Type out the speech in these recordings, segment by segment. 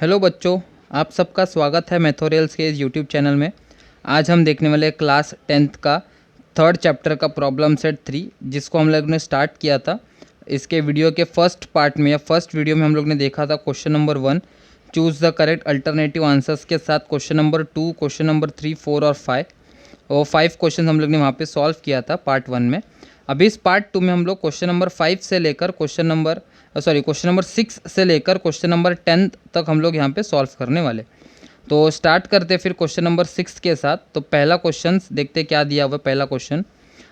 Hello बच्चों, आप सबका स्वागत है मैथोरियल्स के इस यूट्यूब चैनल में। आज हम देखने वाले क्लास 10th का थर्ड चैप्टर का प्रॉब्लम सेट 3, जिसको हम लोग ने स्टार्ट किया था। इसके वीडियो के फर्स्ट पार्ट में या फर्स्ट वीडियो में हम लोग ने देखा था question number 1, choose the correct alternative answers के साथ क्वेश्चन नंबर 2, क्वेश्चन नंबर 3, 4 और 5। और 5 क्वेश्चन हम लोग ने वहाँ पे सॉल्व किया था पार्ट 1 में। अभी इस पार्ट 2 में हम लोग क्वेश्चन नंबर 5 से लेकर क्वेश्चन नंबर 6 से लेकर क्वेश्चन नंबर 10 तक हम लोग यहाँ पे सॉल्व करने वाले। तो स्टार्ट करते फिर क्वेश्चन नंबर 6 के साथ। तो पहला क्वेश्चन देखते क्या दिया हुआ है। पहला क्वेश्चन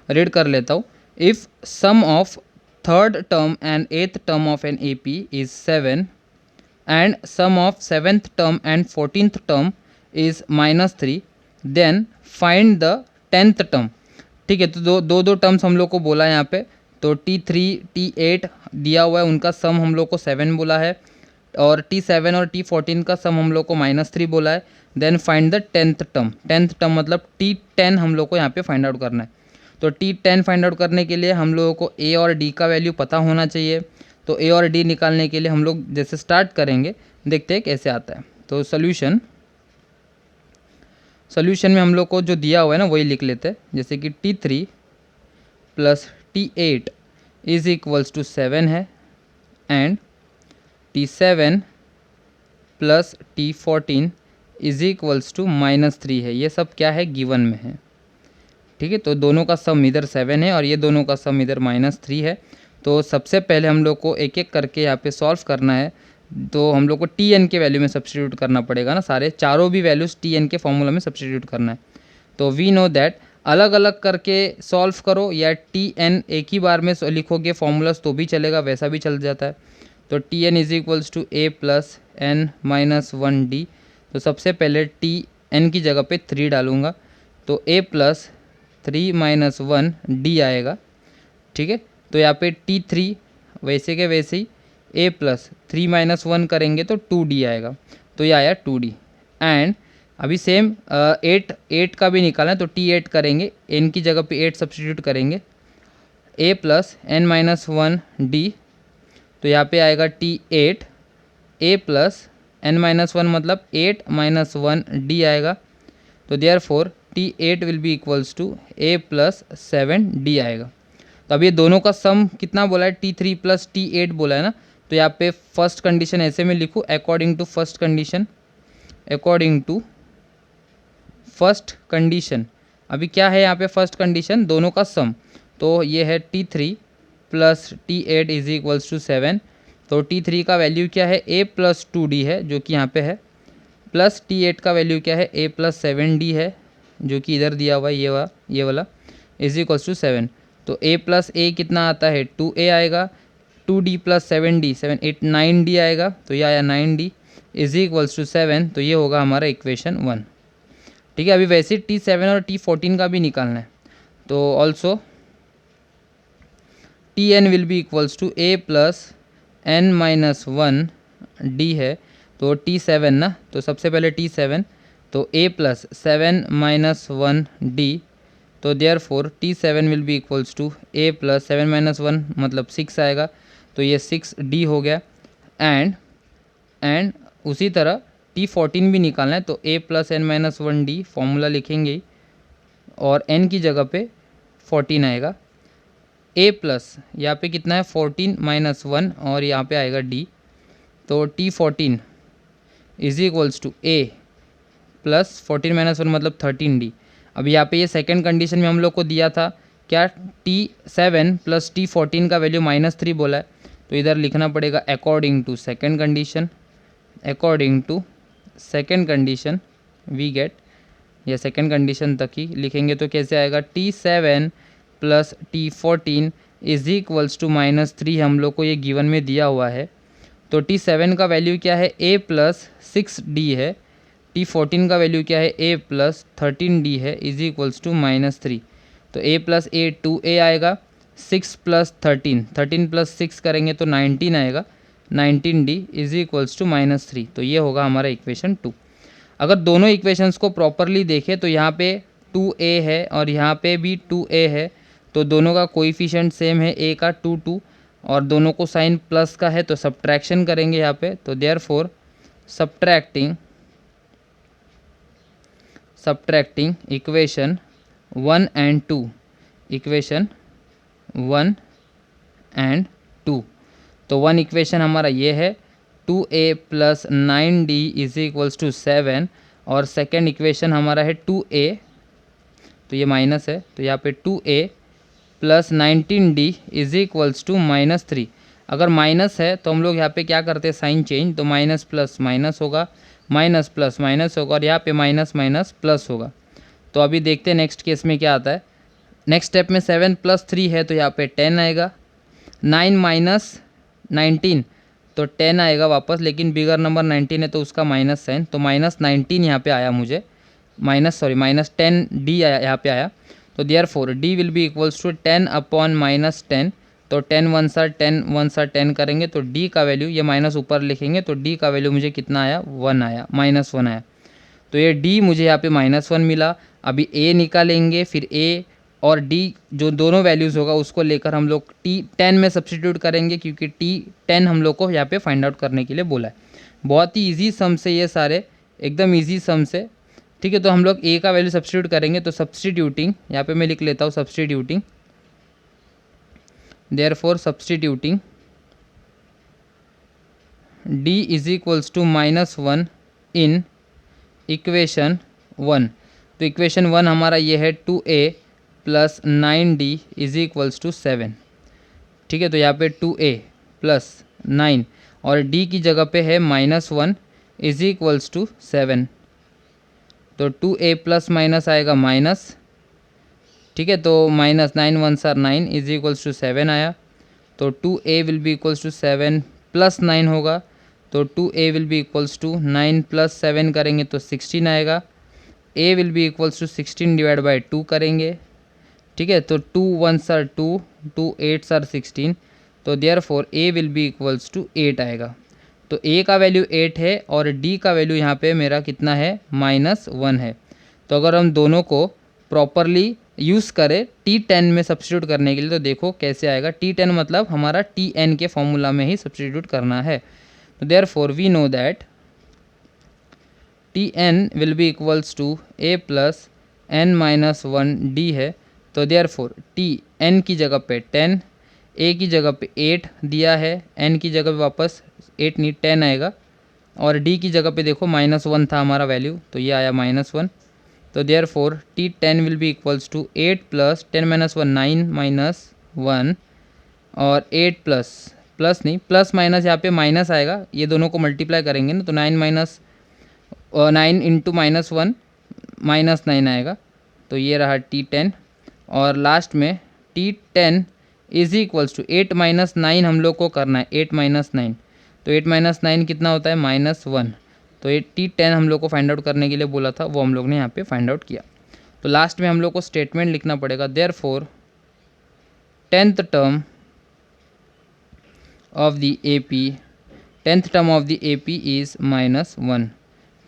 रीड कर लेता हूँ। If sum of third term and eighth term of an AP is 7 and sum of 7th term and 14th term is -3, then find the 10th term. ठीक है, तो दो टर्म्स हम लोग को बोला है यहाँ पे। तो T3 T8 दिया हुआ है, उनका सम हम लोग को 7 बोला है, और T7 और T14 का सम हम लोग को -3 बोला है। Then find the 10th term. 10th term मतलब T10 हम लोग को यहाँ पे फाइंड आउट करना है। तो T10 फाइंड आउट करने के लिए हम लोगों को A और D का वैल्यू पता होना चाहिए। तो A और D निकालने के लिए हम लोग जैसे स्टार्ट करेंगे, देखते हैं कैसे आता है। तो सोल्यूशन में हम लोग को जो दिया हुआ है ना वही लिख लेते हैं। जैसे कि T3 plus T8 is equals to 7 है, and T7 plus T14 is equals to -3 है। ये सब क्या है, गिवन में है। ठीक है, तो दोनों का सम इधर 7 है और ये दोनों का सम इधर -3 है। तो सबसे पहले हम लोग को एक एक करके यहाँ पे सॉल्व करना है। तो हम लोग को Tn के वैल्यू में सब्स्टिट्यूट करना पड़ेगा ना, सारे चारों भी वैल्यूज़ Tn के फॉर्मूला में सब्स्टिट्यूट करना है। तो वी नो दैट अलग अलग करके सॉल्व करो या Tn एक ही बार में लिखोगे फॉर्मूलाज तो भी चलेगा, वैसा भी चल जाता है। तो Tn is equals to A plus n-1d। तो सबसे पहले Tn की जगह पे 3 डालूंगा, तो A प्लस 3-1d आएगा। ठीक है, तो यहाँ पे T3 वैसे के वैसे ही A प्लस 3-1 करेंगे तो 2d आएगा। तो ये आया 2d। एंड अभी सेम 8 का भी निकालना है, तो T8 करेंगे, n की जगह पे 8 सब्स्टिट्यूट करेंगे। A प्लस n-1d, तो यहाँ पे आएगा T8 A प्लस n-1 मतलब 8-1d आएगा। तो therefore T8 will be equals to A plus 7d आएगा। तो अब ये दोनों का सम कितना बोला है, T3 प्लस T8 बोला है ना। तो यहाँ पे फर्स्ट कंडीशन ऐसे में लिखूँ, अकॉर्डिंग टू फर्स्ट कंडीशन। अभी क्या है यहाँ पे फर्स्ट कंडीशन, दोनों का सम। तो ये है T3 plus T8 is equals to 7। तो T3 का वैल्यू क्या है, A प्लस 2d है जो कि यहाँ पे है, प्लस T8 का वैल्यू क्या है, A प्लस 7d है जो कि इधर दिया हुआ है, ये वाला इज इक्वल्स टू 7। तो A प्लस A कितना आता है, 2A आएगा। 2d प्लस 7d 9d आएगा। तो ये आया 9d इज इक्वल्स टू 7। तो ये होगा हमारा इक्वेशन 1। ठीक है, अभी वैसे T7 और T14 का भी निकालना है। तो also Tn will be equals to A plus n-1d है। तो T7 ना, तो सबसे पहले T7, तो A प्लस 7-1d। तो therefore T7 will be equals to A plus 7-1 मतलब 6 आएगा। तो ये 6d हो गया। एंड उसी तरह T14 भी निकालना है। तो A प्लस n-1d फॉर्मूला लिखेंगे ही, और n की जगह पे 14 आएगा। A प्लस यहाँ पे कितना है, 14-1, और यहाँ पे आएगा d। तो T14 is equals to A plus 14-1 मतलब 13d। अब यहाँ पे ये सेकेंड कंडीशन में हम लोग को दिया था क्या, T7 प्लस T14 का वैल्यू -3 बोला है। तो इधर लिखना पड़ेगा according to second condition we get, या सेकेंड कंडीशन तक ही लिखेंगे। तो कैसे आएगा, T7 plus T14 is equals to -3 हम लोग को ये गिवन में दिया हुआ है। तो T7 का वैल्यू क्या है, A प्लस 6d है। T14 का वैल्यू क्या है, A प्लस 13d है इज इक्वल्स टू -3। तो A प्लस A 2A आएगा, 6 प्लस 13 प्लस 6 करेंगे तो 19 आएगा। 19d is equals to -3। तो ये होगा हमारा इक्वेशन 2। अगर दोनों इक्वेशंस को प्रॉपरली देखें तो यहाँ पे 2A है और यहाँ पे भी 2A है। तो दोनों का कोइफिशिएंट सेम है, A का 2 2, और दोनों को साइन प्लस का है तो सब्ट्रैक्शन करेंगे यहाँ पे। तो therefore subtracting equation 1 and 2, equation 1 and 2। तो वन इक्वेशन हमारा ये है 2a plus 9d is equals to 7, और सेकेंड इक्वेशन हमारा है 2a, तो ये माइनस है, तो यहाँ पे 2a plus 19d is equals to -3। अगर माइनस है तो हम लोग यहाँ पे क्या करते हैं, साइन चेंज, तो माइनस प्लस माइनस होगा, माइनस प्लस माइनस होगा, और यहाँ पे माइनस माइनस प्लस होगा। तो अभी देखते हैं नेक्स्ट केस में क्या आता है। नेक्स्ट स्टेप में 7 प्लस 3 है तो यहाँ पे 10 आएगा, 9 माइनस 19 तो 10 आएगा वापस, लेकिन बिगर नंबर 19 है तो उसका माइनस साइन, तो माइनस 19 यहाँ पे आया मुझे, माइनस 10d आया यहाँ पे आया। तो therefore d will be equals to 10 upon -10, तो 10 1 सा 10 करेंगे तो d का वैल्यू, ये माइनस ऊपर लिखेंगे तो d का वैल्यू मुझे कितना आया, 1 आया, -1 आया। तो ये d मुझे यहाँ पे -1 मिला। अभी a निकालेंगे, फिर a और d जो दोनों वैल्यूज़ होगा उसको लेकर हम लोग t10 में सब्सटीट्यूट करेंगे, क्योंकि t10 हम लोग को यहाँ पे फाइंड आउट करने के लिए बोला है। बहुत ही ईजी सम से ये सारे, एकदम ईजी सम से, ठीक है। तो हम लोग a का वैल्यू सब्सटीट्यूट करेंगे, तो सब्सटीट्यूटिंग, यहाँ पे मैं लिख लेता हूँ substituting, therefore substituting d is equals to -1 in equation 1। तो इक्वेशन 1 हमारा ये है 2a plus 9d is equals to 7, ठीक है। तो यहाँ पे 2a प्लस 9 और d की जगह पे है -1 इज इक्वल्स टू 7, तो 2a प्लस माइनस आएगा माइनस, ठीक है। तो माइनस 9 1 सर 9 इज इक्वल्स टू 7 आया, तो 2a will be equals to 7 plus 9 होगा, तो 2a will be equals to 9 plus 7 करेंगे तो 16 आएगा। a will be equals to 16 divide by 2 करेंगे, ठीक है। तो 2 1 सर 2, 2 8 सर 16, तो therefore a will be equals to 8 आएगा। तो a का वैल्यू 8 है और d का वैल्यू यहाँ पे मेरा कितना है, -1 है। तो अगर हम दोनों को प्रॉपरली यूज़ करें t10 में सब्सटीट्यूट करने के लिए, तो देखो कैसे आएगा। t10 मतलब हमारा tn के फॉर्मूला में ही सब्सटीट्यूट करना है। तो therefore we know that tn will be equals to a plus n-1 d है। तो देयरफॉर tn की जगह पे 10, a की जगह पे 8 दिया है, n की जगह पे वापस 8 नहीं 10 आएगा, और d की जगह पे देखो -1 था हमारा वैल्यू, तो ये आया -1। तो therefore t10 will be equals to 8 plus 10 - 1 9 -1, और 8 प्लस नहीं प्लस माइनस यहाँ पे माइनस आएगा, ये दोनों को मल्टीप्लाई करेंगे ना, तो 9 इंटू -1 -9 आएगा। तो ये रहा t10, और लास्ट में t10 इज इक्वल्स टू 8 - 9 हम लोग को करना है, 8 - 9, तो 8 - 9 कितना होता है, -1। तो ये t10 हम लोग को फाइंड आउट करने के लिए बोला था, वो हम लोग ने यहाँ पे फाइंड आउट किया। तो लास्ट में हम लोग को स्टेटमेंट लिखना पड़ेगा, therefore 10th term of the AP, 10th term of the AP is -1,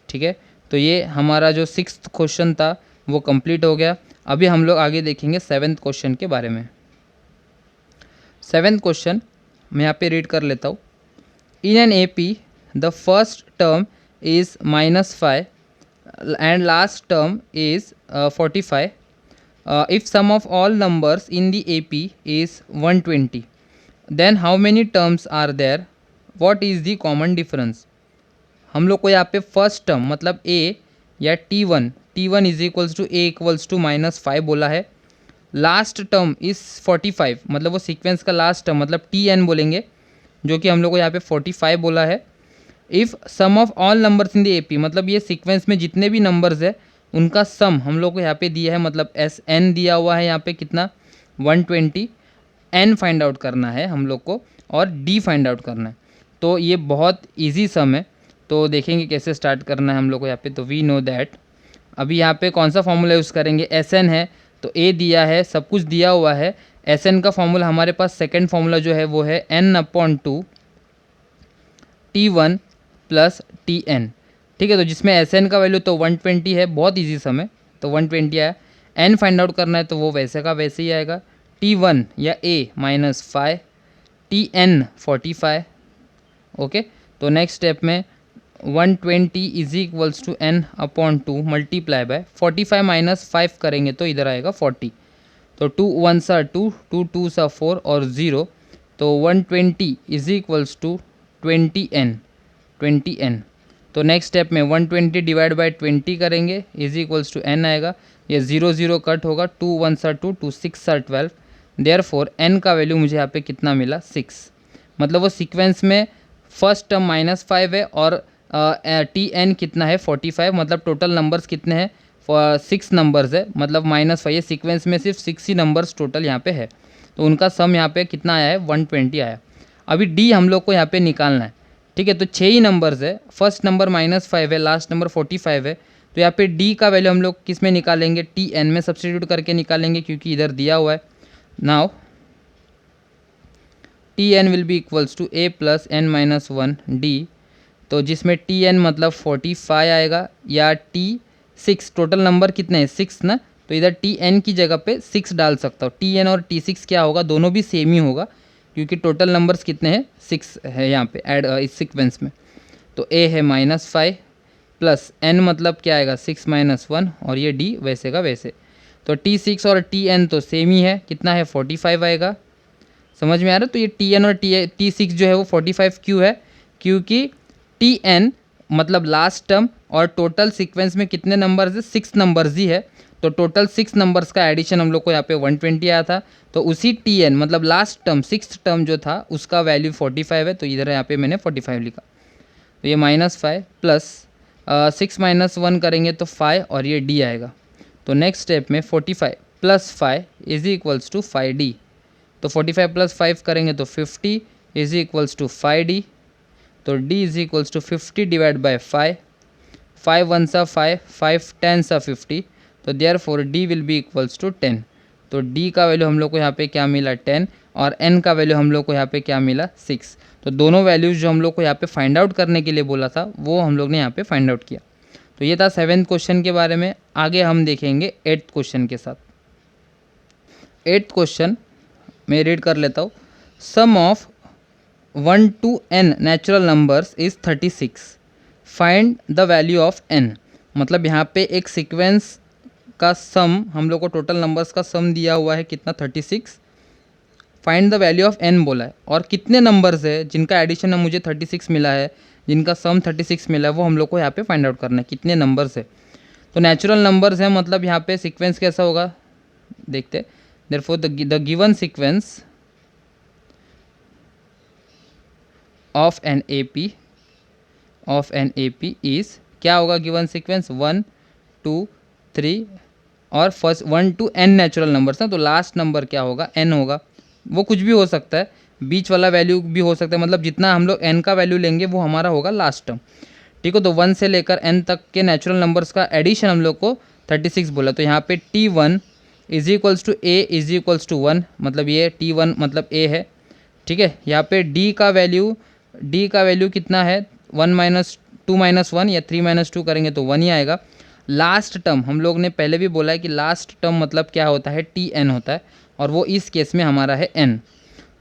ठीक है। तो ये हमारा जो 6th क्वेश्चन था वो कंप्लीट हो गया। अभी हम लोग आगे देखेंगे 7th क्वेश्चन के बारे में। 7th क्वेश्चन मैं यहाँ पे रीड कर लेता हूँ। इन an AP the first term is -5 and last term is 45. If sum of all numbers in the AP is 120, then how many terms are there? What is the common difference? हम लोग को यहाँ पे first term मतलब a या t1 is equals to a equals to -5 बोला है। Last term is 45, मतलब वो सीक्वेंस का लास्ट टर्म मतलब tn बोलेंगे, जो कि हम लोग को यहाँ पे 45 बोला है। If sum of all numbers in the AP, मतलब ये सीक्वेंस में जितने भी नंबर्स है उनका सम हम लोग को यहाँ पे दिया है, मतलब SN दिया हुआ है यहाँ पे कितना 120, N फाइंड आउट करना है हम लोग को और D फाइंड आउट करना है। तो ये बहुत इजी सम है, तो देखेंगे कैसे स्टार्ट करना है हम लोग को यहाँ पे। तो वी नो दैट अभी यहाँ पे कौन सा फॉर्मूला यूज़ करेंगे, SN है तो A दिया है, सब कुछ दिया हुआ है। SN का फॉर्मूला हमारे पास सेकेंड फॉर्मूला जो है वो है n/2 T1 प्लस Tn, ठीक है। तो जिसमें SN का वैल्यू तो 120 है, बहुत इजी सम है, तो 120 आया। N फाइंड आउट करना है तो वो वैसे का वैसे ही आएगा, T1 या A -5, Tn 45, ओके। तो नेक्स्ट स्टेप में 120 is equals to n upon 2 multiply by 45 minus 5 करेंगे तो इधर आएगा 40। तो 2 1 सा 2, 2 2 सा 4 और 0, तो 120 इज इक्वल्स टू 20n। तो नेक्स्ट स्टेप में 120 डिवाइड बाय 20 करेंगे इज इक्वल्स टू n आएगा। ये 0 0 कट होगा, 2 1 सा 2, 2 6 सा 12। देयरफॉर n का वैल्यू मुझे यहाँ पे कितना मिला 6। मतलब वो सीक्वेंस में फर्स्ट टर्म -5 है और tn कितना है 45। मतलब टोटल नंबर्स कितने हैं 6 नंबर्स है, मतलब -5। ये सीक्वेंस में सिर्फ 6 ही नंबर्स टोटल यहाँ पे है, तो उनका सम यहाँ पे कितना आया है 120 आया। अभी d हम लोग को यहाँ पे निकालना है, ठीक है। तो 6 ही नंबर्स है, फर्स्ट नंबर -5 है, लास्ट नंबर 45 है। तो यहाँ पे d का वैल्यू हम लोग किस में निकालेंगे, tn में सब्सटीट्यूट करके निकालेंगे क्योंकि इधर दिया हुआ है। Now tn will be equals to a plus n minus 1 d, तो जिसमें tn मतलब 45 आएगा या t6, टोटल नंबर कितने हैं 6 ना, तो इधर tn की जगह पे 6 डाल सकता हूँ। tn और t6 क्या होगा, दोनों भी सेम ही होगा क्योंकि टोटल नंबर्स कितने हैं 6 है यहाँ पे ऐड इस सीक्वेंस में। तो a है -5 प्लस n मतलब क्या आएगा 6 माइनस 1 और ये d वैसे का वैसे। तो t6 और tn तो सेम ही है, कितना है 45 आएगा। समझ में आ रहा है। तो ये tn और t6 जो है वो 45 क्यों है, क्योंकि tn मतलब लास्ट टर्म और टोटल सीक्वेंस में कितने नंबर्स है 6 नंबर्स ही है। तो टोटल 6 नंबर्स का एडिशन हम लोग को यहाँ पे 120 आया था। तो उसी tn मतलब लास्ट टर्म 6th टर्म जो था उसका वैल्यू 45 है, तो इधर यहाँ पे मैंने 45 लिखा। तो ये -5 प्लस 6 माइनस 1 करेंगे तो 5 और ये d आएगा। तो नेक्स्ट स्टेप में 45 plus 5 is equals to 5d। तो 45 प्लस 5 करेंगे तो 50 इज इक्वल्स टू 5d। तो d is equals to 50 divide by 5, 5 1 सा 5, 5 10 सा 50। तो therefore d will be equals to 10। तो d का वैल्यू हम लोग को यहाँ पे क्या मिला 10 और n का वैल्यू हम लोग को यहाँ पे क्या मिला 6। तो दोनों वैल्यूज़ जो हम लोग को यहाँ पे फाइंड आउट करने के लिए बोला था वो हम लोग ने यहाँ पे फाइंड आउट किया। तो ये था 7th क्वेश्चन के बारे में। आगे हम देखेंगे 8th क्वेश्चन के साथ। 8th क्वेश्चन मैं रीड कर लेता हूँ। Sum of 1 to n natural numbers is 36, find the value of n। मतलब यहाँ पे एक सीक्वेंस का सम, हम लोग को टोटल नंबर्स का सम दिया हुआ है कितना 36, find the value of n बोला है। और कितने नंबर्स है जिनका एडिशन मुझे 36 मिला है, जिनका सम 36 मिला है, वो हम लोग को यहाँ पे फाइंड आउट करना है कितने नंबर्स है। तो नेचुरल नंबर्स है, मतलब यहाँ पे सीक्वेंस कैसा होगा देखते। Therefore the given sequence of an A P is क्या होगा गिवन सीक्वेंस 1 2 3 और first 1 to n natural numbers ना, तो लास्ट नंबर क्या होगा n होगा। वो कुछ भी हो सकता है, बीच वाला वैल्यू भी हो सकता है, मतलब जितना हम लोग n का वैल्यू लेंगे वो हमारा होगा लास्ट टर्म, ठीक है। तो 1 से लेकर n तक के नेचुरल नंबर्स का एडिशन हम लोग को 36 बोला। तो यहाँ पे t1 is equals to a is equals to 1, मतलब ये t1 मतलब a है, ठीक है। यहाँ पे d का वैल्यू कितना है 1 माइनस 2 माइनस 1 या 3 माइनस 2 करेंगे तो 1 ही आएगा। लास्ट टर्म हम लोग ने पहले भी बोला है कि लास्ट टर्म मतलब क्या होता है tn होता है, और वो इस केस में हमारा है n।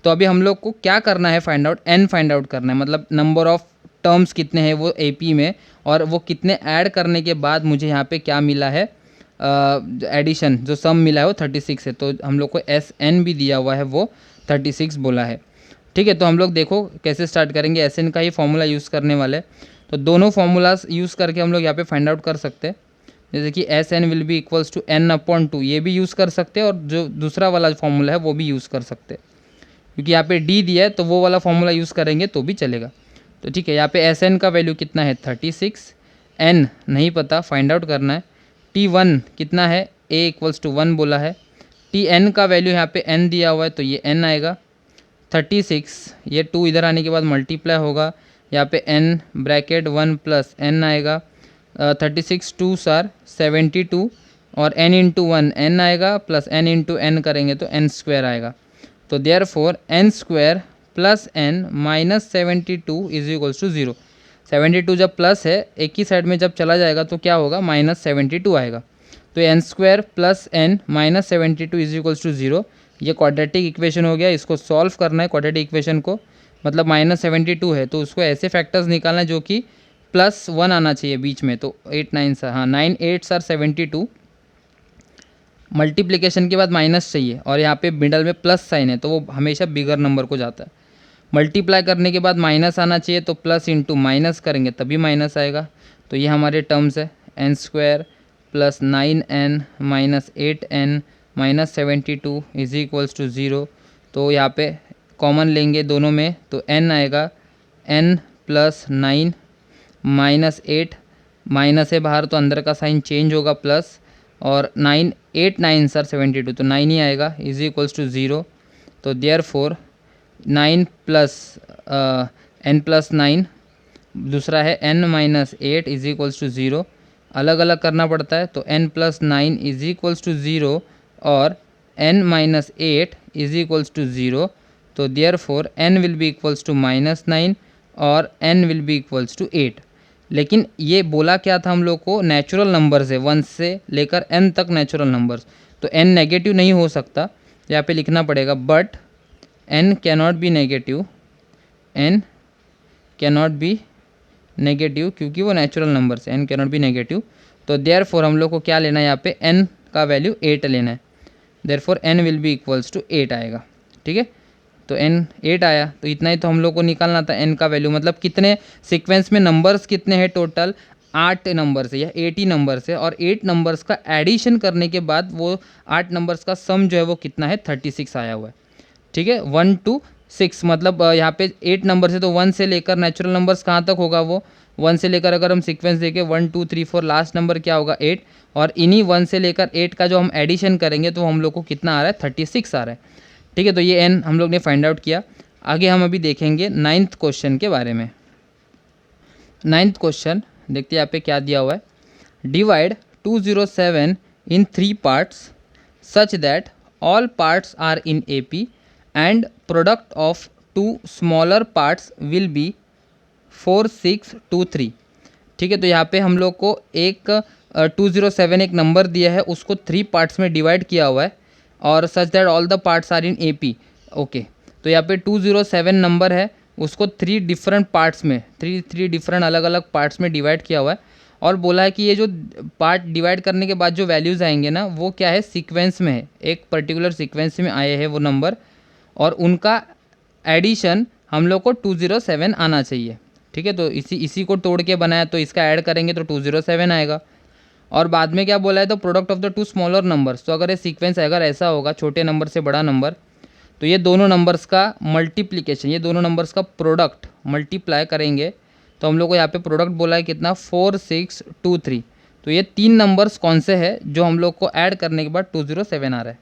तो अभी हम लोग को क्या करना है find out, n find out करना है, मतलब नंबर ऑफ टर्म्स कितने हैं वो AP में, और वो कितने ऐड करने के बाद मुझे यहाँ पे क्या मिला है एडिशन, जो सम मिला है वो 36 है। तो हम लोग को SN भी दिया हुआ है वो 36 बोला है, ठीक है। तो हम लोग देखो कैसे स्टार्ट करेंगे, SN का ही फॉर्मूला यूज़ करने वाले। तो दोनों फार्मूलाज यूज़ करके हम लोग यहाँ पे फाइंड आउट कर सकते हैं। जैसे कि SN will be equals to n upon 2, ये भी यूज़ कर सकते हैं, और जो दूसरा वाला फॉर्मूला है वो भी यूज़ कर सकते हैं, क्योंकि यहाँ पे d दिया है तो वो वाला फॉर्मूला यूज़ करेंगे तो भी चलेगा। तो ठीक है, यहाँ पे SN का वैल्यू कितना है 36, n नहीं पता फाइंड आउट करना है। t1 कितना है a इक्वल्स टू 1 बोला है। tn का वैल्यू यहाँ पे n दिया हुआ है तो ये n आएगा। 36 ये 2 इधर आने के बाद मल्टीप्लाई होगा, यहाँ पे n ब्रैकेट 1 प्लस n आएगा। 36 2 सार 72 और n इंटू 1 n आएगा, प्लस n इंटू n करेंगे तो n स्क्वायर आएगा। तो therefore n square plus n minus 72 is equals to 0। 72 जब प्लस है एक ही साइड में जब चला जाएगा तो क्या होगा -72 आएगा। तो n square plus n minus 72 is equals to 0। ये क्वाड्रेटिक इक्वेशन हो गया, इसको सॉल्व करना है क्वाड्रेटिक इक्वेशन को, मतलब -72 है तो उसको ऐसे फैक्टर्स निकालना है जो कि +1 आना चाहिए बीच में, तो 8 9 सर, हाँ 9 8 सर 72, मल्टीप्लिकेशन के बाद माइनस चाहिए और यहाँ पे मिडल में प्लस साइन है तो वो हमेशा बिगर नंबर को जाता है। मल्टीप्लाई करने के बाद माइनस आना चाहिए तो प्लस इंटू माइनस करेंगे तभी माइनस आएगा। तो ये हमारे टर्म्स है n² + 9n - 8n - 72 = 0। तो यहाँ पे कॉमन लेंगे दोनों में तो n आएगा, n + 9 - 8, माइनस है बाहर तो अंदर का साइन चेंज होगा प्लस, और 9 8 9 सर 72 तो 9 ही आएगा = 0। तो देयरफॉर 9 + n + 9, दूसरा है n - 8 = 0, अलग अलग करना पड़ता है तो n + 9 = 0 और n - 8 = 0। तो therefore n will be equals to -9 और n will be equals to 8। लेकिन ये बोला क्या था हम लोग को, नेचुरल नंबर्स है 1 से लेकर n तक नेचुरल नंबर्स, तो n नेगेटिव नहीं हो सकता, यहाँ पे लिखना पड़ेगा but n cannot be negative, n cannot be negative क्योंकि वो नेचुरल नंबर्स है, n कैनॉट बी नेगेटिव। तो देयरफॉर हम लोग को क्या लेना है यहाँ पे, n का वैल्यू 8 लेना है, therefore n will be equals to 8 आएगा। ठीक है, तो n 8 आया, तो इतना ही तो हम लोग को निकालना था n का वैल्यू, मतलब कितने सीक्वेंस में नंबर्स कितने हैं टोटल, 8 नंबर्स है या 80 नंबर्स है, और 8 नंबर्स का एडिशन करने के बाद वो 8 नंबर्स का सम जो है वो कितना है 36 आया हुआ है। ठीक है, 1 to 6 मतलब यहाँ पे 8 नंबर है तो 1 से लेकर नेचुरल नंबर्स कहाँ तक होगा, वो 1 से लेकर अगर हम सीक्वेंस देखें 1 2 3 4 लास्ट नंबर क्या होगा 8, और इन्हीं 1 से लेकर 8 का जो हम एडिशन करेंगे तो हम लोग को कितना आ रहा है 36 आ रहा है। ठीक है, तो ये n हम लोग ने फाइंड आउट किया। आगे हम अभी देखेंगे 9th क्वेश्चन के बारे में। 9th क्वेश्चन देखते हैं यहाँ पे क्या दिया हुआ है, divide 207 in 3 parts such that all parts are in AP and product of 2 smaller parts will be 4 6 2 3। ठीक है, तो यहाँ पे हम लोग को एक 207 एक नंबर दिया है, उसको 3 पार्ट्स में डिवाइड किया हुआ है, और such that all the parts are in AP। Okay, तो यहाँ पे 207 नंबर है, उसको 3 डिफरेंट पार्ट्स में, 3 डिफरेंट अलग अलग पार्ट्स में डिवाइड किया हुआ है, और बोला है कि ये जो पार्ट डिवाइड करने के बाद जो वैल्यूज़ आएंगे ना वो क्या है सीक्वेंस में है, एक पर्टिकुलर सीक्वेंस में आए हैं वो नंबर, और उनका एडिशन हम लोग को 207 आना चाहिए। ठीक है, तो इसी को तोड़ के बनाया तो इसका ऐड करेंगे तो 207 आएगा। और बाद में क्या बोला है, तो product of the 2 smaller numbers, तो अगर ये सीक्वेंस अगर ऐसा होगा छोटे नंबर से बड़ा नंबर, तो ये दोनों नंबर्स का मल्टीप्लिकेशन, ये दोनों नंबर्स का प्रोडक्ट मल्टीप्लाई करेंगे तो हम लोग को यहाँ पे प्रोडक्ट बोला है कितना 4 6 2 3। तो ये 3 नंबर्स कौन से हैं जो हम लोग को ऐड करने के बाद 207 आ रहा है,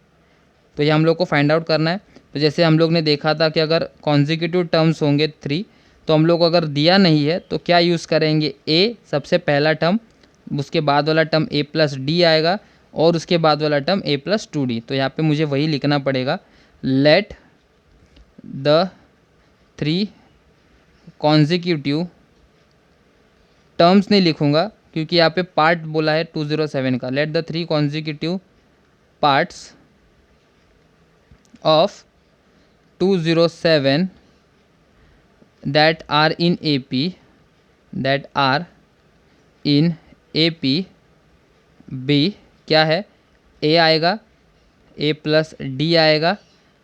तो ये हम लोग को फाइंड आउट करना है। तो जैसे हम लोग ने देखा था कि अगर कॉन्जिक्यूटिव टर्म्स होंगे 3, तो हम लोग को अगर दिया नहीं है तो क्या यूज़ करेंगे, a सबसे पहला टर्म, उसके बाद वाला टर्म a + d आएगा, और उसके बाद वाला टर्म a + 2d। तो यहाँ पे मुझे वही लिखना पड़ेगा, लेट द 3 कॉन्जिक्यूटिव टर्म्स नहीं लिखूँगा क्योंकि यहाँ पे पार्ट बोला है 207 का, let the 3 consecutive parts of 207 that are in AP B क्या है, A आएगा, A + D आएगा,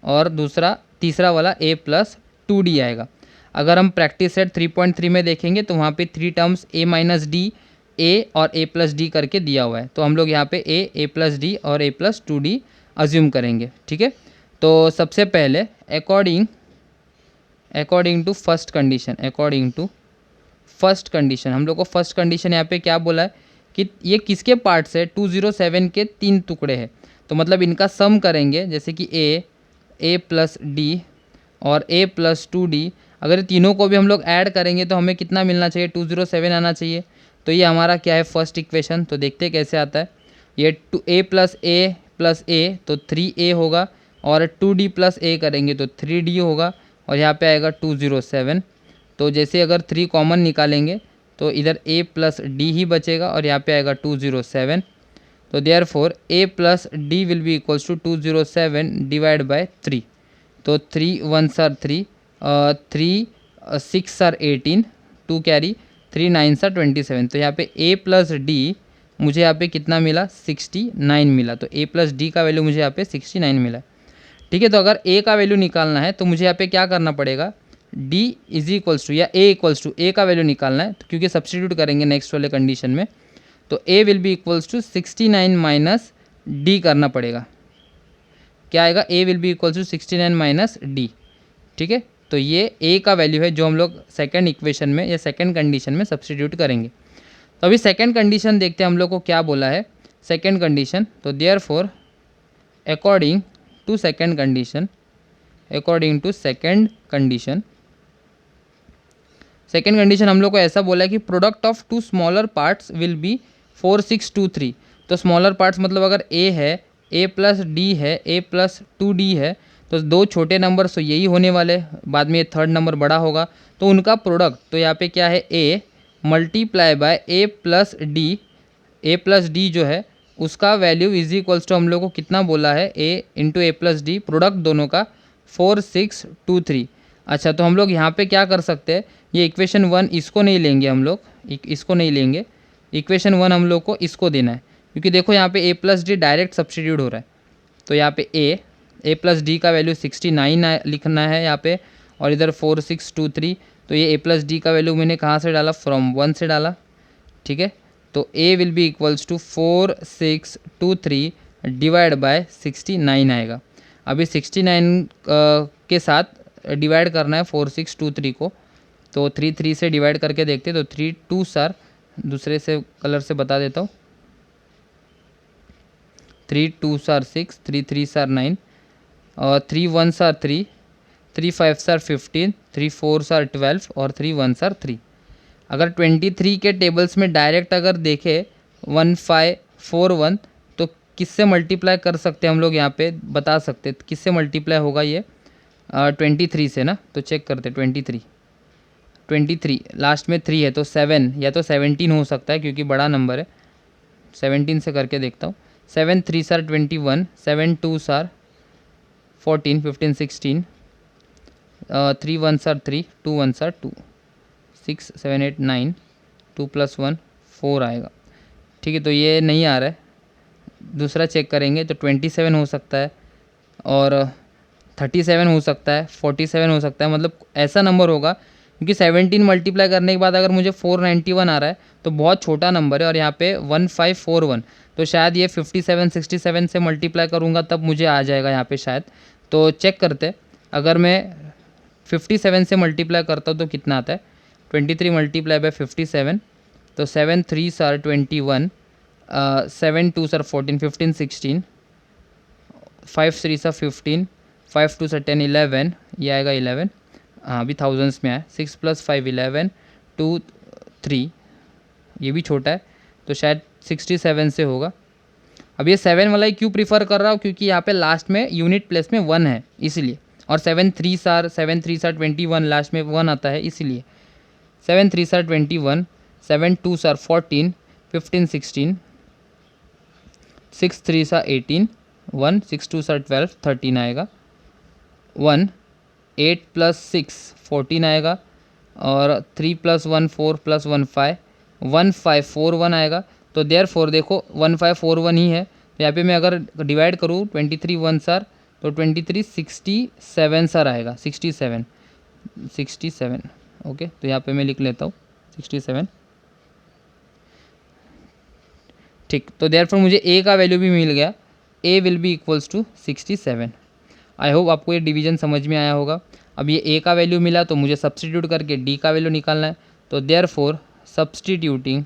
और दूसरा तीसरा वाला A + 2D आएगा। अगर हम प्रैक्टिस सेट 3.3 में देखेंगे तो वहाँ पे 3 टर्म्स A - D, A और A + D करके दिया हुआ है, तो हम लोग यहाँ पे A + D और A + 2D अज्यूम करेंगे। ठीक है, तो सबसे पहले अकॉर्डिंग टू फर्स्ट कंडीशन हम लोग को फर्स्ट कंडीशन यहाँ पे क्या बोला है कि ये किसके पार्ट्स है, 207 के 3 टुकड़े हैं, तो मतलब इनका सम करेंगे, जैसे कि A + D और A + 2D, अगर तीनों को भी हम लोग ऐड करेंगे तो हमें कितना मिलना चाहिए, 207 आना चाहिए। तो ये हमारा क्या है फर्स्ट इक्वेशन, तो देखते कैसे आता है। ये A + A तो 3A होगा, और 2D + A करेंगे तो 3D होगा, और यहाँ पे आएगा 207। तो जैसे अगर 3 कॉमन निकालेंगे तो इधर A + D ही बचेगा, और यहाँ पे आएगा 207। तो therefore A + D will be equals to 207 divide by 3। तो 3 1s are 3, 3 6 are 18, 2 कैरी, 3 9 सा 27। तो यहाँ पे a प्लस डी मुझे यहाँ पे कितना मिला, 69 मिला। तो a प्लस डी का वैल्यू मुझे यहाँ पे 69 मिला। ठीक है, तो अगर a का वैल्यू निकालना है तो मुझे यहाँ पे क्या करना पड़ेगा, d इज इक्वल्स टू या a इक्वल्स टू a का वैल्यू निकालना है, तो क्योंकि सब्सटीट्यूट करेंगे नेक्स्ट वाले कंडीशन में, तो a will be equals to 69 minus d करना पड़ेगा। क्या आएगा, a will be equals to 69 minus d। ठीक है, तो ये a का वैल्यू है जो हम लोग सेकेंड इक्वेशन में या सेकेंड कंडीशन में सब्सटीट्यूट करेंगे। तो अभी सेकेंड कंडीशन देखते हैं हम लोग को क्या बोला है। सेकेंड कंडीशन, तो therefore according to second condition, second condition हम लोग को ऐसा बोला है कि product of two smaller parts will be 4 6 2 3। तो स्मॉलर पार्ट्स मतलब अगर a है, a प्लस डी है, a प्लस 2d है, तो दो छोटे नंबर तो यही होने वाले, बाद में ये थर्ड नंबर बड़ा होगा, तो उनका प्रोडक्ट, तो यहाँ पे क्या है, a multiply by a plus D जो है उसका वैल्यू इज इक्वल्स टू हम लोग को कितना बोला है, a into A plus D, product दोनों का 4 6 2 3। अच्छा, तो हम लोग यहाँ पे क्या कर सकते हैं, ये इक्वेशन 1 इसको नहीं लेंगे हम लोग, इसको नहीं लेंगे, इक्वेशन 1 हम लोग को इसको देना है, क्योंकि देखो यहाँ पे a plus D direct substitute हो रहा है। तो यहाँ पे a प्लस डी का वैल्यू 69 लिखना है यहाँ पे, और इधर 4 6 2 3। तो ये a प्लस डी का वैल्यू मैंने कहाँ से डाला, फ्रॉम 1 से डाला। ठीक है, तो a will be equals to 4 6 2 3 divide by 69 आएगा। अभी 69 के साथ डिवाइड करना है 4 6 2 3 को, तो 3 3 से डिवाइड करके देखते हैं। तो 3 2 सर, दूसरे से कलर से बता देता हूँ, 3 2 सर 6, 3 3 सर 9, और 3 1 सर 3, 3 5 सर 15, 3 4 सर 12 और 3 1 सर 3। अगर 23 के टेबल्स में डायरेक्ट अगर देखें 1 5 4 1, तो किससे मल्टीप्लाई कर सकते हैं हम लोग, यहाँ पे बता सकते हैं किससे मल्टीप्लाई होगा ये, 23 से ना। तो चेक करते 23 लास्ट में 3 है, तो 7 या तो 17 हो सकता है क्योंकि बड़ा नंबर है। 17 से करके देखता हूँ, 7 3 सर 21, 7 2 सर 14 15 16, 3 1 सर 3, 2 1 सर 2, 6 7 8 9, 2 + 1 4 आएगा। ठीक है, तो ये नहीं आ रहा है, दूसरा चेक करेंगे। तो 27 हो सकता है, और 37 हो सकता है, 47 हो सकता है, मतलब ऐसा नंबर होगा, क्योंकि 17 मल्टीप्लाई करने के बाद अगर मुझे 491 आ रहा है तो बहुत छोटा नंबर है, और यहाँ पे 1541, तो शायद ये 57 67 से मल्टीप्लाई करूँगा तब मुझे आ जाएगा यहाँ पे शायद। तो चेक करते, अगर मैं 57 से मल्टीप्लाई करता हूँ तो कितना आता है, 23 मल्टीप्लाई बाय 57, तो 7 3 सर 21, 7 2 सर 14 15 16, 5 3 सर 15, 5 2 सर 10 11, ये आएगा 11, हाँ अभी थाउजेंड्स में आया। 6 + 5 11, 2 3, ये भी छोटा है, तो शायद 67 से होगा। अब ये 7 वाला ही क्यों प्रीफर कर रहा हूँ, क्योंकि यहाँ पे लास्ट में यूनिट प्लेस में 1 है इसलिए, और 7 3 सर 21 लास्ट में 1 आता है इसीलिए। 7 3 सर 21, 7 2 सर 14 15 16, 6 3 सर 18, 1 6 2 सर 12 13 आएगा, 1 8 + 6 14 आएगा, और 3 + 1 4 + 1 5, 1 5 4 1 आएगा। तो देयरफॉर देखो 1 5 4 1 ही है, तो यहाँ पे मैं अगर डिवाइड करूँ 23 1 सर, तो 23 67 सर आएगा, 67। ओके, तो यहाँ पे मैं लिख लेता हूँ 67। ठीक, तो देयरफॉर मुझे a का वैल्यू भी मिल गया, a will be equals to 67। I hope आपको ये डिवीजन समझ में आया होगा। अब ये a का वैल्यू मिला तो मुझे सब्सटीट्यूट करके d का वैल्यू निकालना है। तो therefore substituting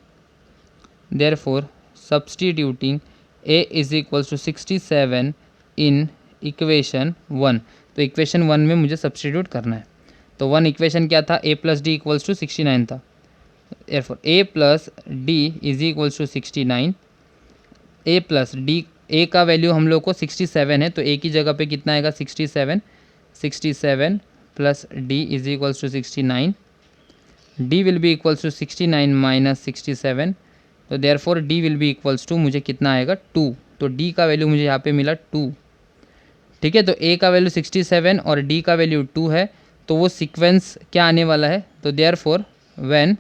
a is equals to 67 in equation 1। तो इक्वेशन 1 में मुझे सब्सटीट्यूट करना है। तो 1 इक्वेशन क्या था, a + d इक्वल्स टू 69 था। Therefore a + d is equals to 69, a + d, a का वैल्यू हम लोग को 67 है, तो a की जगह पे कितना आएगा, 67 + d is equals to 69, d will be equals to 69 minus 67, तो therefore d will be equals to मुझे कितना आएगा 2। तो d का वैल्यू मुझे यहाँ पे मिला 2। ठीक है, तो a का वैल्यू 67 और d का वैल्यू 2 है, तो वो सीक्वेंस क्या आने वाला है। तो therefore when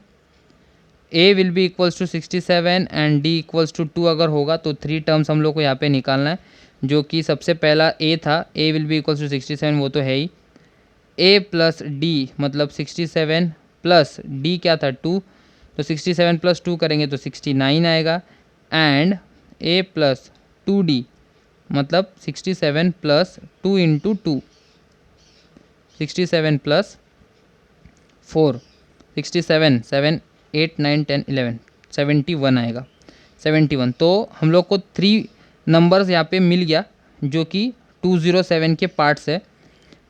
A will be equals to 67 and D equals to 2 अगर होगा तो 3 टर्म्स हम लोग को यहाँ पे निकालना है, जो कि सबसे पहला ए था, ए विल बी इक्वल्स टू 67, वो तो है ही। ए प्लस डी मतलब 67 प्लस डी क्या था 2, तो 67 प्लस 2 करेंगे तो 69 आएगा। एंड ए प्लस 2d मतलब 67 प्लस 2 इंटू 2, 67 प्लस 4, 67, 7, 8, 9, 10, 11, 71 आएगा, 71। तो हम लोग को 3 नंबर्स यहाँ पे मिल गया जो कि 207 के पार्ट्स है।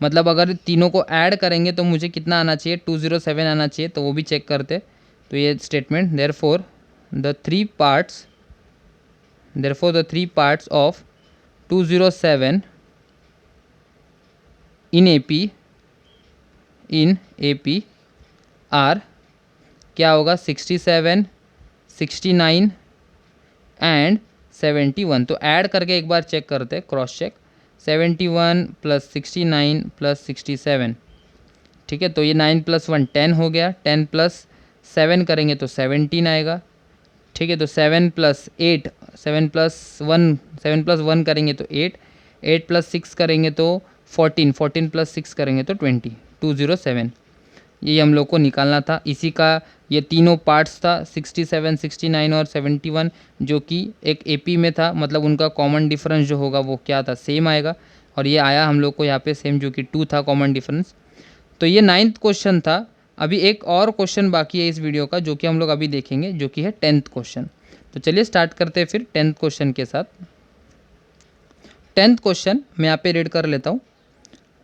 मतलब अगर तीनों को ऐड करेंगे तो मुझे कितना आना चाहिए, 207 आना चाहिए, तो वो भी चेक करते। तो ये statement therefore the three parts of 207 in AP are क्या होगा, 67, 69 एंड 71। तो ऐड करके एक बार चेक करते, क्रॉस चेक, 71 प्लस 69 प्लस 67, ठीक है। तो ये 9 प्लस 1 10 हो गया, 10 प्लस 7 करेंगे तो 17 आएगा, ठीक है। तो 7 प्लस 8, 7 प्लस 1 करेंगे तो 8, 8 प्लस 6 करेंगे तो 14, 14 प्लस 6 करेंगे तो 20, 207। ये हम लोग को निकालना था। इसी का ये तीनों पार्ट्स था, 67, 69 और 71, जो कि एक एपी में था। मतलब उनका कॉमन डिफरेंस जो होगा वो क्या था, सेम आएगा। और ये आया हम लोग को यहाँ पे सेम, जो कि 2 था कॉमन डिफरेंस। तो ये 9th क्वेश्चन था। अभी एक और क्वेश्चन बाकी है इस वीडियो का, जो कि हम लोग अभी देखेंगे, जो कि है 10th क्वेश्चन। तो चलिए स्टार्ट करते हैं फिर 10th क्वेश्चन के साथ। 10th क्वेश्चन मैं यहाँ पे रीड कर लेता हूँ।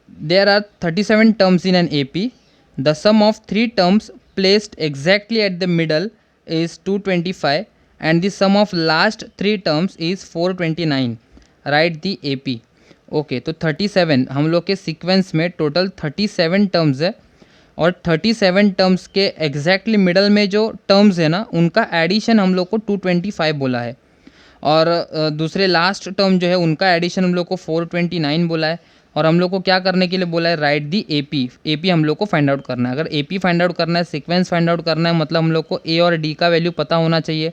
There are 37 terms in an AP. The sum of 3 terms placed exactly at the middle is 225 and the sum of last 3 terms is 429. Write the AP. Okay, तो 37 हम लोग के सीक्वेंस में टोटल 37 टर्म्स है, और 37 टर्म्स के exactly middle में जो टर्म्स है ना, उनका एडिशन हम लोग को 225 बोला है। और दूसरे लास्ट टर्म जो है उनका एडिशन हम लोग को 429 बोला है। और हम लोग को क्या करने के लिए बोला है, राइट दी AP। AP हम लोग को फाइंड आउट करना है। अगर AP फाइंड आउट करना है, सीक्वेंस फाइंड आउट करना है, मतलब हम लोग को A और D का वैल्यू पता होना चाहिए,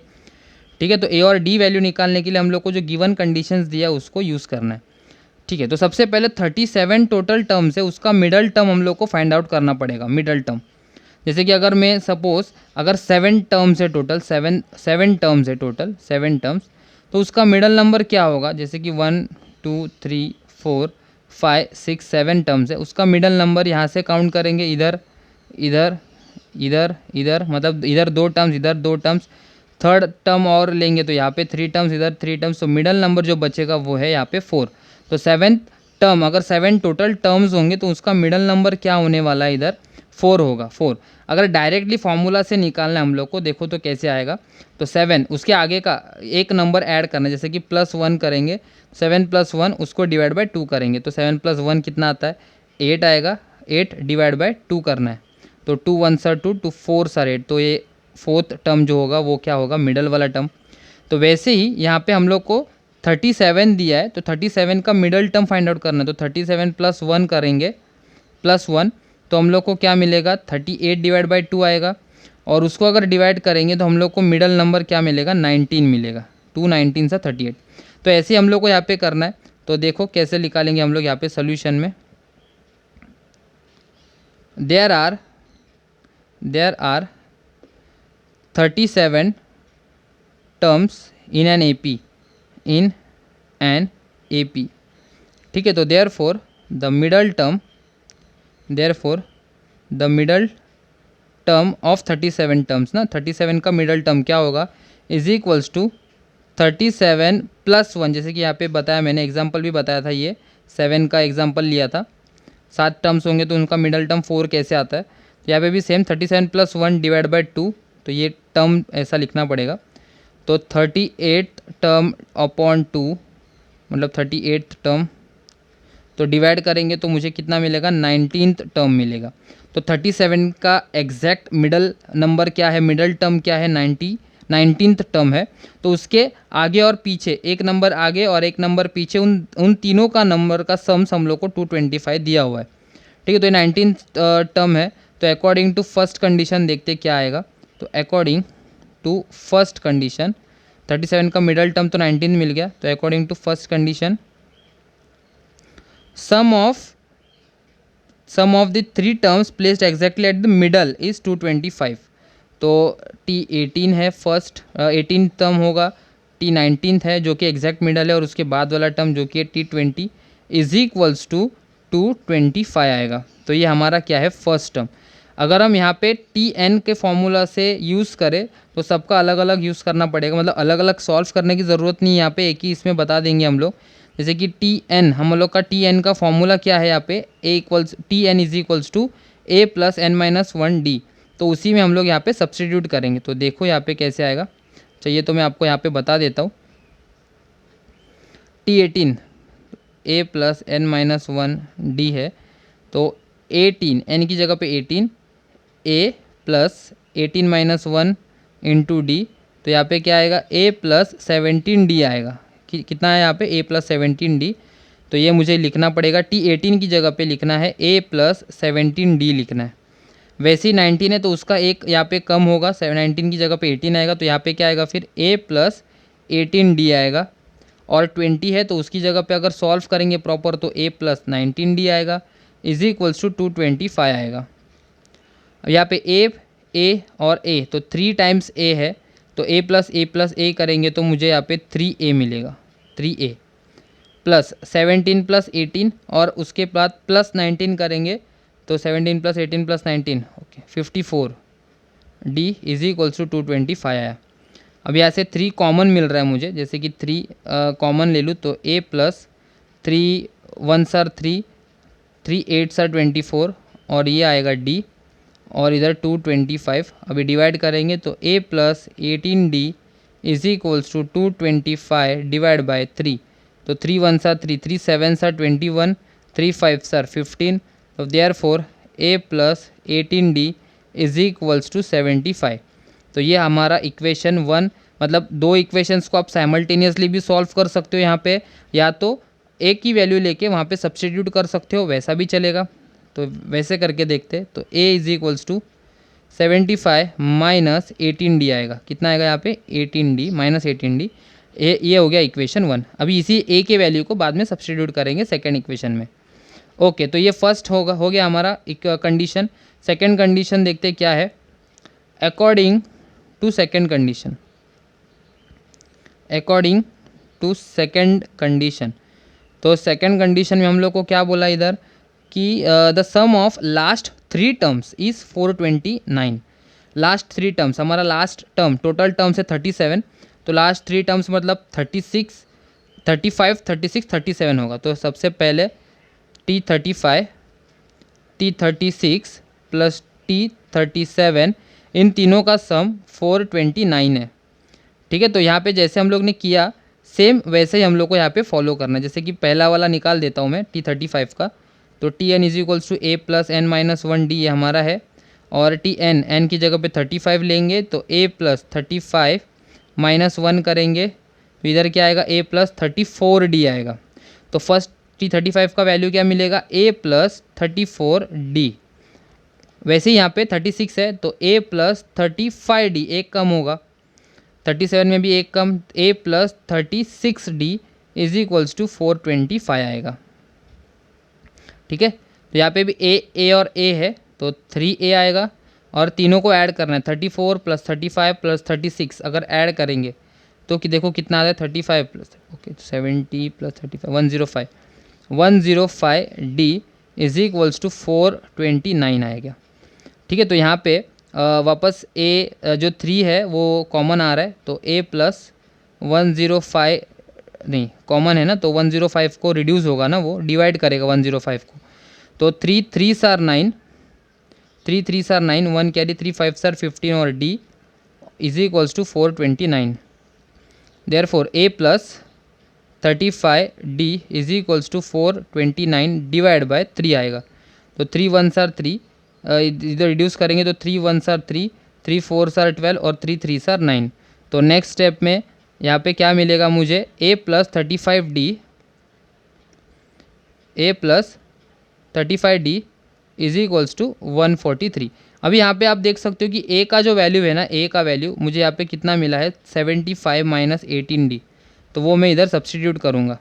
ठीक है। तो A और D वैल्यू निकालने के लिए हम लोग को जो गिवन कंडीशंस दिया है उसको यूज़ करना है, ठीक है। तो सबसे पहले 37 टोटल टर्म्स है, उसका मिडल टर्म हम लोग को फाइंड आउट करना पड़ेगा, मिडल टर्म। जैसे कि अगर मैं सपोज अगर 7 टर्म्स है टोटल, 7 टर्म्स है टोटल, 7 टर्म्स, तो उसका मिडल नंबर क्या होगा। जैसे कि 1 2 3 4 5 6 7 टर्म्स है, उसका मिडल नंबर यहाँ से काउंट करेंगे, इधर इधर इधर इधर, मतलब इधर 2 टर्म्स, इधर 2 टर्म्स, थर्ड टर्म और लेंगे तो यहाँ पे 3 टर्म्स, इधर 3 टर्म्स। तो मिडल नंबर जो बचेगा वो है यहाँ पे 4। तो 7th टर्म, अगर 7 टोटल टर्म्स होंगे तो उसका मिडल नंबर क्या होने वाला है, इधर 4 होगा, 4। अगर डायरेक्टली फॉर्मूला से निकालना है हम लोग को, देखो तो कैसे आएगा। तो 7 उसके आगे का एक नंबर ऐड करना है, जैसे कि +1 करेंगे, 7 + 1 उसको डिवाइड बाय 2 करेंगे, तो 7 + 1 कितना आता है, 8 आएगा। 8 डिवाइड बाय 2 करना है, तो 2 1 2 2 4 8। तो ये 4th टर्म जो होगा वो क्या होगा, मिडल वाला टर्म। तो वैसे ही यहाँ पे हम लोग को 37 दिया है, तो 37 का मिडल टर्म फाइंड आउट करना है। तो 37 + 1 करेंगे, +1, तो हम लोग को क्या मिलेगा, 38 डिवाइड बाई 2 आएगा। और उसको अगर डिवाइड करेंगे तो हम लोग को मिडल नंबर क्या मिलेगा, 19 मिलेगा। 2 19 से 38। तो ऐसे हम लोग को यहाँ पे करना है। तो देखो कैसे निकालेंगे हम लोग यहाँ पे सोल्यूशन में। There are 37 terms in an AP, ठीक है। तो therefore the middle term of 37 terms ना, 37 का मिडल टर्म क्या होगा, इज इक्वल्स टू 37 + 1। जैसे कि यहाँ पे बताया मैंने, एग्जांपल भी बताया था, ये 7 का एग्जांपल लिया था। 7 टर्म्स होंगे तो उनका मिडल टर्म 4 कैसे आता है। तो यहाँ पे भी सेम 37 + 1 डिवाइड बाई 2, तो ये टर्म ऐसा लिखना पड़ेगा। तो 38 टर्म अपॉन 2 मतलब 38th टर्म, तो डिवाइड करेंगे तो मुझे कितना मिलेगा, 19th टर्म मिलेगा। तो 37 का एग्जैक्ट मिडल नंबर क्या है, मिडल टर्म क्या है, 19th टर्म है। तो उसके आगे और पीछे, एक नंबर आगे और एक नंबर पीछे, उन तीनों का नंबर का सम्स हम लोग को 225 दिया हुआ है, ठीक है। तो ये 19th टर्म है। तो अकॉर्डिंग टू फर्स्ट कंडीशन देखते क्या आएगा। तो अकॉर्डिंग टू फर्स्ट कंडीशन, 37 का मिडल टर्म तो 19 मिल गया, तो according to first condition sum of the three terms placed exactly at the middle is 225। तो T18 है फर्स्ट 18 टर्म होगा, T19 है जो कि एग्जैक्ट मिडल है, और उसके बाद वाला टर्म जो कि है T20 इज इक्वल्स टू 225 आएगा। तो ये हमारा क्या है, फर्स्ट टर्म। अगर हम यहाँ पे Tn के फॉर्मूला से यूज़ करें तो सबका अलग अलग यूज़ करना पड़ेगा, मतलब अलग अलग सॉल्व करने की ज़रूरत नहीं है, यहाँ पे एक ही इसमें बता देंगे हम लोग। जैसे कि Tn, हम लोग का Tn का फॉर्मूला क्या है यहाँ पे, Tn is equals to a plus n minus 1d, तो उसी में हम लोग यहाँ पे सब्सटीट्यूट करेंगे। तो देखो यहाँ पे कैसे आएगा, चाहिए तो मैं आपको यहाँ पे बता देता हूँ। T18 a plus n minus 1d है, तो 18 n की जगह पे 18 a plus 18 minus 1 into D, तो यहाँ पे क्या आएगा, a प्लस 17d आएगा। कितना है यहाँ पे, a प्लस 17d, तो ये मुझे लिखना पड़ेगा, T18 की जगह पे लिखना है a प्लस 17d लिखना है। वैसे ही 19 है तो उसका एक यहाँ पे कम होगा, 19 की जगह पे 18 आएगा, तो यहाँ पे क्या आएगा फिर a प्लस 18d आएगा। और 20 है तो उसकी जगह पे अगर सॉल्व करेंगे प्रॉपर तो a प्लस 19d आएगा इज इक्वल्स टू 225 आएगा। अब यहाँ पे a और a तो 3 टाइम्स a है, तो a प्लस a करेंगे तो मुझे यहाँ पे 3a मिलेगा, 3a प्लस 17 प्लस 18 और उसके बाद प्लस 19 करेंगे तो 17 plus 18 plus 19 okay 54d is equals to 225 आया। अब यहाँ से 3 कॉमन मिल रहा है मुझे, जैसे कि 3 कॉमन ले लूँ तो a प्लस 3 1 सर 3 3 8 सर 24 और ये आएगा d और इधर 225। अभी डिवाइड करेंगे तो a plus 18d is equals to 225 divide by 3, तो 3 1 सर 3 3 7 सर 21 3 5 सर 15, तो therefore a plus 18d is equals to 75। तो ये हमारा इक्वेशन 1, मतलब दो इक्वेशंस को आप साइमल्टेनियसली भी सॉल्व कर सकते हो यहाँ पे, या तो एक की वैल्यू लेके वहाँ पे सब्स्टिट्यूट कर सकते हो, वैसा भी चलेगा। तो वैसे करके देखते, तो a is equals to 75 minus 18d आएगा, कितना आएगा यहाँ पे 18d माइनस 18d, ये हो गया इक्वेशन 1। अभी इसी a के वैल्यू को बाद में सब्स्टिट्यूट करेंगे सेकेंड इक्वेशन में। ओके, तो ये फर्स्ट हो गया हमारा एक कंडीशन। सेकेंड कंडीशन देखते क्या है, according to second condition, according to second condition. तो सेकेंड कंडीशन में हम लोग को क्या बोला इधर कि the sum of last 3 terms is 429। Last 3 terms, हमारा लास्ट टर्म टोटल टर्म्स है 37, तो लास्ट 3 टर्म्स मतलब 36 35 36 37 होगा। तो सबसे पहले T35 T36 प्लस T37 इन तीनों का सम 429 है। ठीक है, तो यहाँ पे जैसे हम लोग ने किया सेम वैसे ही हम लोग को यहाँ पे फॉलो करना है। जैसे कि पहला वाला निकाल देता हूँ मैं T35 का, तो Tn is equals to a plus n minus 1d ये हमारा है, और Tn की जगह पे 35 लेंगे तो a प्लस 35 माइनस 1 करेंगे तो इधर क्या आएगा a प्लस 34d आएगा। तो फर्स्ट T35 का वैल्यू क्या मिलेगा, a प्लस 34d। वैसे ही यहाँ पे 36 है तो a प्लस 35d एक कम होगा, 37 में भी एक कम, a plus 36d is equals to 425 आएगा। ठीक है, तो यहाँ पे भी a और a है तो 3a आएगा, और तीनों को ऐड करना है 34 प्लस 35 प्लस 36 अगर ऐड करेंगे तो कि देखो कितना आता है 35 plus okay 70 plus 35 105d is equals to 429 आएगा। ठीक है, तो यहाँ पे वापस a जो 3 है वो कॉमन आ रहा है, तो a प्लस 105 नहीं कॉमन है ना, तो 105 को रिड्यूस होगा ना, वो डिवाइड करेगा 105 को, तो 3 3 सर 9 3 3 सर 9 1 कैरी 3 5 सर 15 और d is equals to 429। Therefore a plus 35d is equals to 429 divide by 3 आएगा, तो 3 1 सर 3 इधर रिड्यूस करेंगे तो 3 1 सर 3 3 4 सर 12 और 3 3 सर 9। तो नेक्स्ट स्टेप में यहाँ पे क्या मिलेगा मुझे, a plus 35d is equals to 143। अभी यहाँ पे आप देख सकते हो कि ए का जो वैल्यू है ना, ए का वैल्यू मुझे यहाँ पे कितना मिला है 75 माइनस 18D, तो वो मैं इधर सब्सटीट्यूट करूँगा।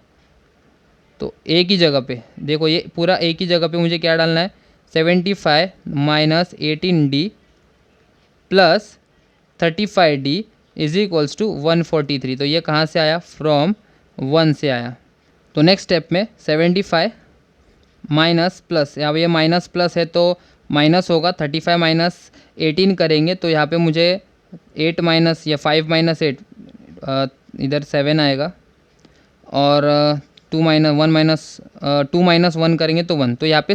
तो ए की जगह पे देखो, ये पूरा ए की जगह पे मुझे क्या डालना है 75 minus 18D plus 35D is equals to 143। तो ये कहाँ से आया, फ्रॉम 1 से आया। तो नेक्स्ट स्टेप में 75 माइनस प्लस, यहाँ पे ये माइनस प्लस है तो माइनस होगा, 35 माइनस 18 करेंगे तो यहाँ पे मुझे 8 माइनस या 5 माइनस 8 इधर 7 आएगा, और 2 माइनस 1 करेंगे तो 1, तो यहाँ पे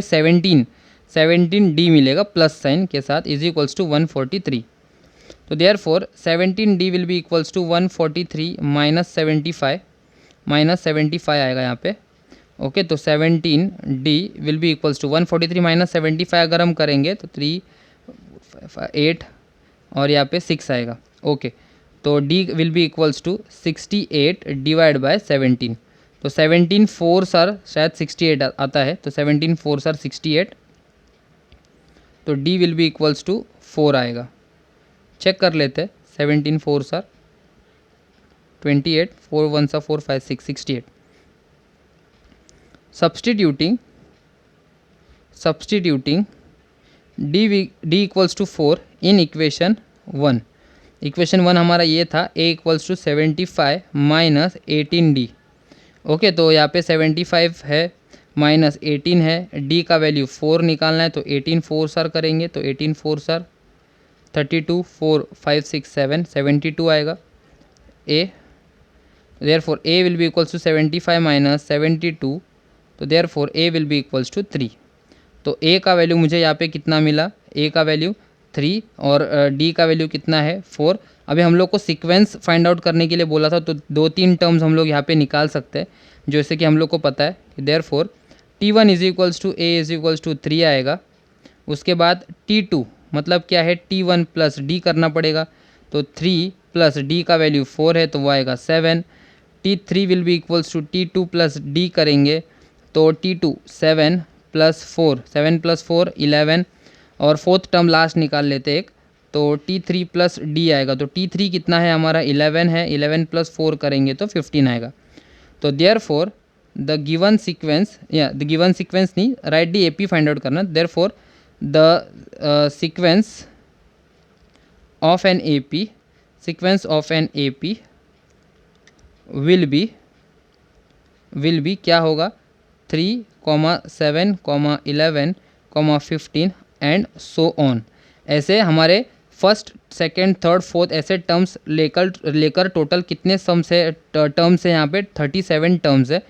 17D मिलेगा प्लस साइन के साथ इज इक्वल्स टू 143। तो therefore 17D will be equals to 143 minus 75 आएगा यहाँ पे। ओके, तो 17D will be equals to 143 minus 75 अगर हम करेंगे तो 3 8 और यहाँ पे 6 आएगा। ओके, तो D will be equals to 68 divide by 17। तो 17 4 सर शायद 68 आता है, तो 17 4 सर 68, तो D will be equals to 4 आएगा। चेक कर लेते हैं, 17 4 सर 28, 4 1 सा 4 5 6 68। Substituting D equals to 4 in equation 1। Equation 1 हमारा ये था, A equals to 75 minus 18D। Okay, तो यहाँ पे 75 है माइनस 18 है, D का वैल्यू 4 निकालना है, तो 18 4 सर करेंगे तो 18 4 सर 32 4 5 6 7 72 आएगा A। Therefore A will be equals to 75 minus 72, तो therefore A will be equals to 3। तो A का वैल्यू मुझे यहाँ पे कितना मिला, A का वैल्यू 3 और D का वैल्यू कितना है 4। अभी हम लोग को सीक्वेंस फाइंड आउट करने के लिए बोला था, तो 2-3 टर्म्स हम लोग यहाँ पे निकाल सकते हैं, जैसे कि हम लोग को पता है कि therefore T1 is equals to A is equals to 3 आएगा। उसके बाद T2 मतलब क्या है, T1 प्लस D करना पड़ेगा, तो 3 प्लस D का वैल्यू 4 है तो वो आएगा 7। T3 will be equals to T2 plus D करेंगे तो T2 7 प्लस 4 7 प्लस 4 11, और फोर्थ टर्म लास्ट निकाल लेते एक, तो T3 प्लस D आएगा। तो T3 कितना है हमारा 11 है, 11 प्लस 4 करेंगे तो 15 आएगा। तो देयरफॉर द गिवन सीक्वेंस, या द गिवन सीक्वेंस नहीं, write the AP find out करना। Therefore the sequence of an AP will be क्या होगा 3, 7, 11, 15 एंड सो ऑन। ऐसे हमारे फर्स्ट सेकेंड थर्ड फोर्थ ऐसे टर्म्स लेकर टोटल कितने टर्म्स है यहाँ पे 37 टर्म्स है,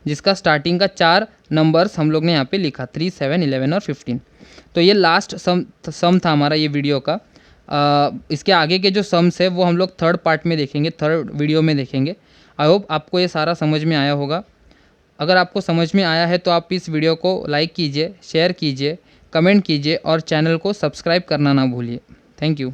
जिसका स्टार्टिंग का 4 नंबर्स हम लोग ने यहाँ पे लिखा 3, 7, 11 और 15। तो ये लास्ट सम था हमारा ये वीडियो का। इसके आगे के जो सम्स है वो हम लोग थर्ड पार्ट में देखेंगे, थर्ड वीडियो में देखेंगे। आई होप आपको ये सारा समझ में आया होगा। अगर आपको समझ में आया है तो आप इस वीडियो को लाइक कीजिए, शेयर कीजिए, कमेंट कीजिए और चैनल को सब्सक्राइब करना ना भूलिए। Thank you.